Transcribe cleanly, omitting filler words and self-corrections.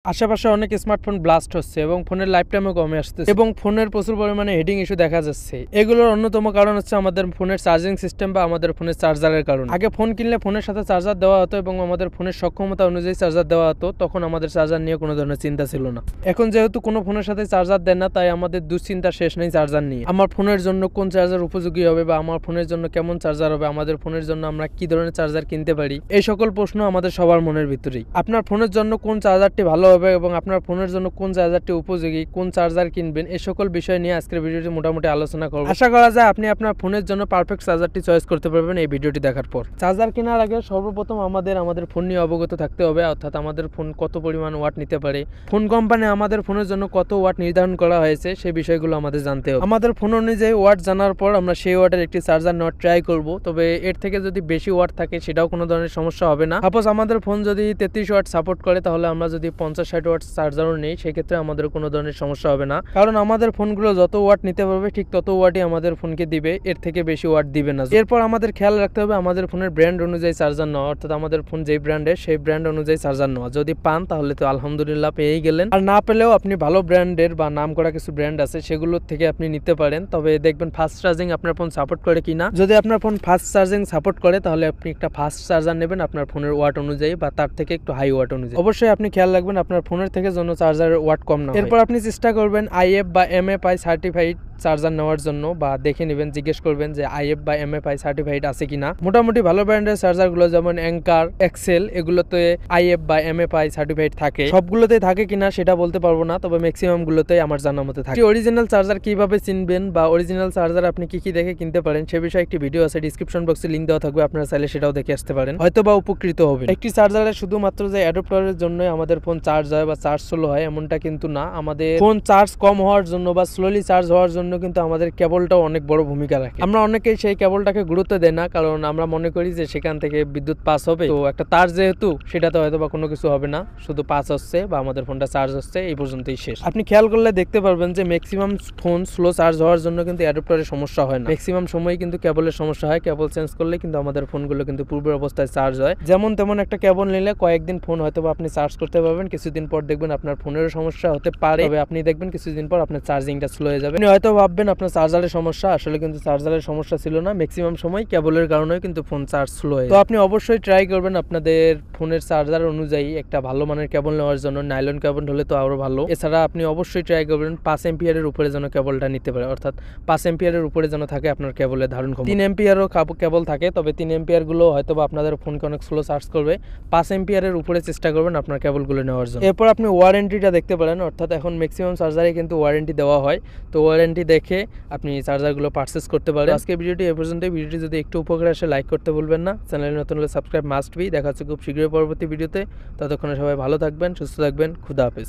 আশেপাশে অনেক smartphone blast হচ্ছে এবং ফোনের লাইফ টাইমও কমে আসতেছে এবং ফোনের প্রচুর পরিমাণে হিটিং ইস্যু দেখা যাচ্ছে। এগুলোর অন্যতম কারণ হচ্ছে আমাদের ফোনের চার্জিং সিস্টেম বা আমাদের ফোনের চার্জারের কারণ। আগে ফোন কিনলে ফোনের সাথে চার্জার দেওয়া হতো এবং আমাদের ফোনের সক্ষমতা অনুযায়ী চার্জার দেওয়া হতো, তখন আমাদের চার্জার নিয়ে কোনো ধরনের চিন্তা ছিল না। এখন যেহেতু কোনো ফোনের সাথে চার্জার দেন না, তাই আমাদের দুশ্চিন্তা শেষ নেই চার্জার নিয়ে। আমার ফোনের জন্য কোন চার্জার উপযোগী হবে বা আমার ফোনের জন্য কেমন চার্জার হবে, আমাদের ফোনের জন্য আমরা কি ধরনের চার্জার কিনতে পারি, এই সকল প্রশ্ন আমাদের সবার মনের ভিতরেই। আপনার ফোনের জন্য কোন চার্জারটি ভালো হবে এবং আপনার ফোনের জন্য কোন চার্জারটি উপযোগী, কোন চার্জার কিনবেন, এই সকল বিষয় নিয়ে আজকের ভিডিওটি মোটামুটি আলোচনা করব। আশা করা যায় আপনি আপনার ফোনের জন্য পারফেক্ট চার্জারটি চয়েস করতে পারবেন এই ভিডিওটি দেখার পর। চার্জার কেনার আগে সর্বপ্রথম আমাদের ফোন নিয়ে অবগত থাকতে হবে, অর্থাৎ আমাদের ফোন কত পরিমাণ ওয়াট নিতে পারে, ফোন কোম্পানি আমাদের ফোনের জন্য কত ওয়াট নির্ধারণ করা হয়েছে সেই বিষয়গুলো আমাদের জানতে হবে। আমাদের ফোন অনুযায়ী ওয়াট জানার পর আমরা সেই ওয়াটের একটি চার্জার নেওয়ার ট্রাই করব। তবে এর থেকে যদি বেশি ওয়াট থাকে সেটাও কোনো ধরনের সমস্যা হবে না। সাপোজ আমাদের ফোন যদি 33 ওয়াট সাপোর্ট করে, তাহলে আমরা যদি 50-60 ওয়াট চার্জারও নেই, সেক্ষেত্রে আমাদের কোনো ধরনের সমস্যা হবে না, কারণ আমাদের ফোনগুলো যত ওয়াট নিতে পারবে ঠিক তত ওয়াটই আমাদের ফোনকে দিবে, এর থেকে বেশি ওয়াট দিবে না। এরপর আমাদের খেয়াল রাখতে হবে আমাদের ফোনের ব্র্যান্ড অনুযায়ী চার্জার নেওয়া, অর্থাৎ আমাদের ফোন যেই ব্র্যান্ডের সেই ব্র্যান্ড অনুযায়ী চার্জার নেওয়া। যদি পান তাহলে তো আলহামদুলিল্লাহ পেয়েই গেলেন, আর না পেলেও আপনি ভালো ব্র্যান্ডের বা নাম করা কিছু ব্র্যান্ড আছে সেগুলোর থেকে আপনি নিতে পারেন। তবে দেখবেন ফাস্ট চার্জিং আপনার ফোন সাপোর্ট করে কিনা। যদি আপনার ফোন ফাস্ট চার্জিং সাপোর্ট করে তাহলে আপনি একটা ফাস্ট চার্জার নেবেন আপনার ফোনের ওয়াট অনুযায়ী বা তার থেকে একটু হাই ওয়াট অনুযায়ী। অবশ্যই আপনি খেয়াল রাখবেন আপনার ফোনের থেকে যেন চার্জারের ওয়াট কম না হয়। এরপর আপনি চেষ্টা করবেন IF বা MFI সার্টিফাইড চার্জার নেওয়ার জন্য, বা দেখে নেবেন, জিজ্ঞেস করবেন যে IF বা MFI সার্টিফাইড আছে কিনা। মোটামুটি ভালো ব্র্যান্ডের চার্জারগুলো যেমন অ্যাঙ্কার, এক্সেল, এগুলোতে IF বা MFI সার্টিফাইড থাকে। সবগুলোতে থাকে কিনা সেটা বলতে পারবো না, তবে ম্যাক্সিমাম গুলোতেই আমার জানার মতে থাকে। অরিজিনাল চার্জার কিভাবে চিনবেন বা অরিজিনাল চার্জার আপনি কি কি দেখে কিনতে পারেন সে বিষয়ে একটি ভিডিও আছে, ডিসক্রিপশন বক্সে লিংক দেওয়া থাকবে, আপনারা চাইলে সেটাও দেখে আসতে পারেন, হয়তো বা উপকৃত হবেন। একটি চার্জারের শুধুমাত্র যে অ্যাডাপ্টারের জন্যই আমাদের ফোন চার্জ হয় বা চার্জ স্লো হয় এমনটা কিন্তু না। আমাদের ফোন চার্জ কম হওয়ার জন্য বা স্লোলি চার্জ হওয়ার জন্য কিন্তু আমাদের কেবলটাও অনেক বড় ভূমিকা রাখে। আমরা অনেকেই সেই কেবলটাকে গুরুত্ব দেই না, কারণ আমরা মনে করি যে সেখান থেকে বিদ্যুৎ পাস হবে, তো একটা তার যেহেতু সেটাতে হয়তো বা কোনো কিছু হবে না, শুধু পাস হচ্ছে বা আমাদের ফোনটা চার্জ হচ্ছে, এই পর্যন্তই শেষ। আপনি খেয়াল করলে দেখতে পারবেন যে ম্যাক্সিমাম ফোন স্লো চার্জ হওয়ার জন্য কিন্তু অ্যাডাপ্টারের সমস্যা হয় না, ম্যাক্সিমাম সময় কিন্তু কেবলের সমস্যা হয়। কেবল চেঞ্জ করলে কিন্তু আমাদের ফোনগুলো কিন্তু পূর্বের অবস্থায় চার্জ হয়। যেমন তেমন একটা কেবল নিলে কয়েকদিন ফোন হয়তো বা আপনি চার্জ করতে পারবেন, কিছুদিন পর দেখবেন আপনার ফোনেরও সমস্যা হতে পারে, তবে আপনি দেখবেন কিছুদিন পর আপনার চার্জিংটা স্লো হয়ে যাবে। আপনি হয়তো ভাববেন আপনার চার্জারের সমস্যা, আসলে কিন্তু চার্জারের সমস্যা ছিল না, ম্যাক্সিমাম সময় কেবলের কারণেও কিন্তু ফোন চার্জ স্লো হয়। তো আপনি অবশ্যই ট্রাই করবেন আপনাদের ফোনের চার্জার অনুযায়ী একটা ভালো মানের কেবল নেওয়ার জন্য। নাইলন কেবল হলে তো আরো ভালো। এছাড়া আপনি অবশ্যই ট্রাই করবেন 5 এম্পিয়ারের উপরে যেন কেবলটা নিতে পারে, অর্থাৎ 5 এম্পিয়ারের উপরে যেন থাকে আপনার কেবলের ধারণ ক্ষমতা। 3 এম্পিয়ারও কেবল থাকে, তবে 3 এম্পিয়ার গুলো হয়তো বা আপনাদের ফোনকে অনেক স্লো চার্জ করবে। 5 এম্পিয়ারের উপরে চেষ্টা করবেন আপনার কেবলগুলো নেওয়ার জন্য। এরপর আপনি ওয়ারেন্টিটা দেখতে পারেন, অর্থাৎ এখন ম্যাক্সিমাম চার্জারে কিন্তু ওয়ারেন্টি দেওয়া হয়, তো ওয়ারেন্টি দেখে আপনি চার্জারগুলো পারচেজ করতে পারেন। আজকে ভিডিওটি এ পর্যন্ত। ভিডিওটি যদি একটু উপকার আসে লাইক করতে ভুলবেন না, চ্যানেলে নতুন হলে সাবস্ক্রাইব মাস্ট বি। দেখা হচ্ছে খুব শীঘ্রই পরবর্তী ভিডিওতে, ততক্ষণে সবাই ভালো থাকবেন, সুস্থ থাকবেন, খুদা হাফেজ।